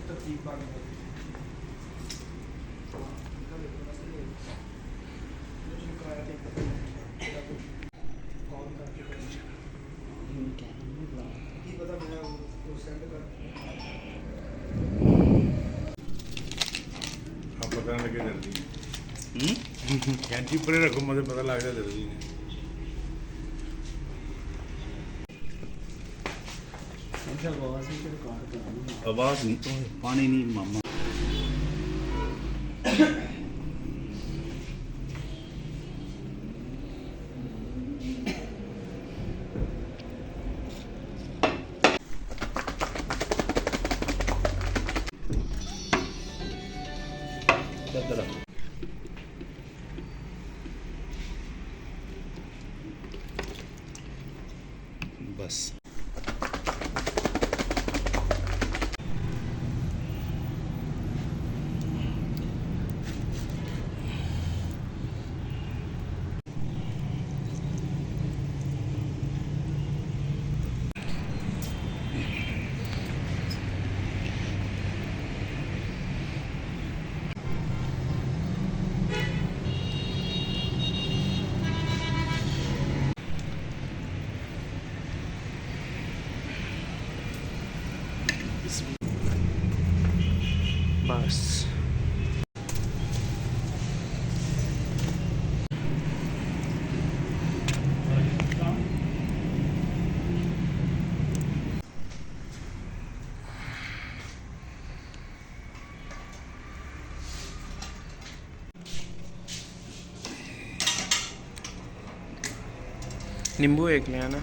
तरतीब पा के पता मैं सेंड कर पता लगे जल्दी कैंची परे रखो मुझे पता लग जाए जल्दी आवाज नहीं तो पानी नहीं मामा बस बस नींबू एक ले आना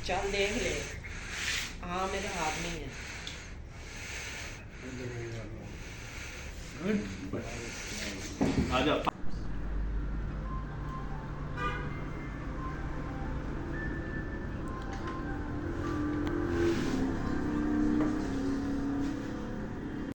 चल देख ले हाँ मेरे हाथ में ही है आजा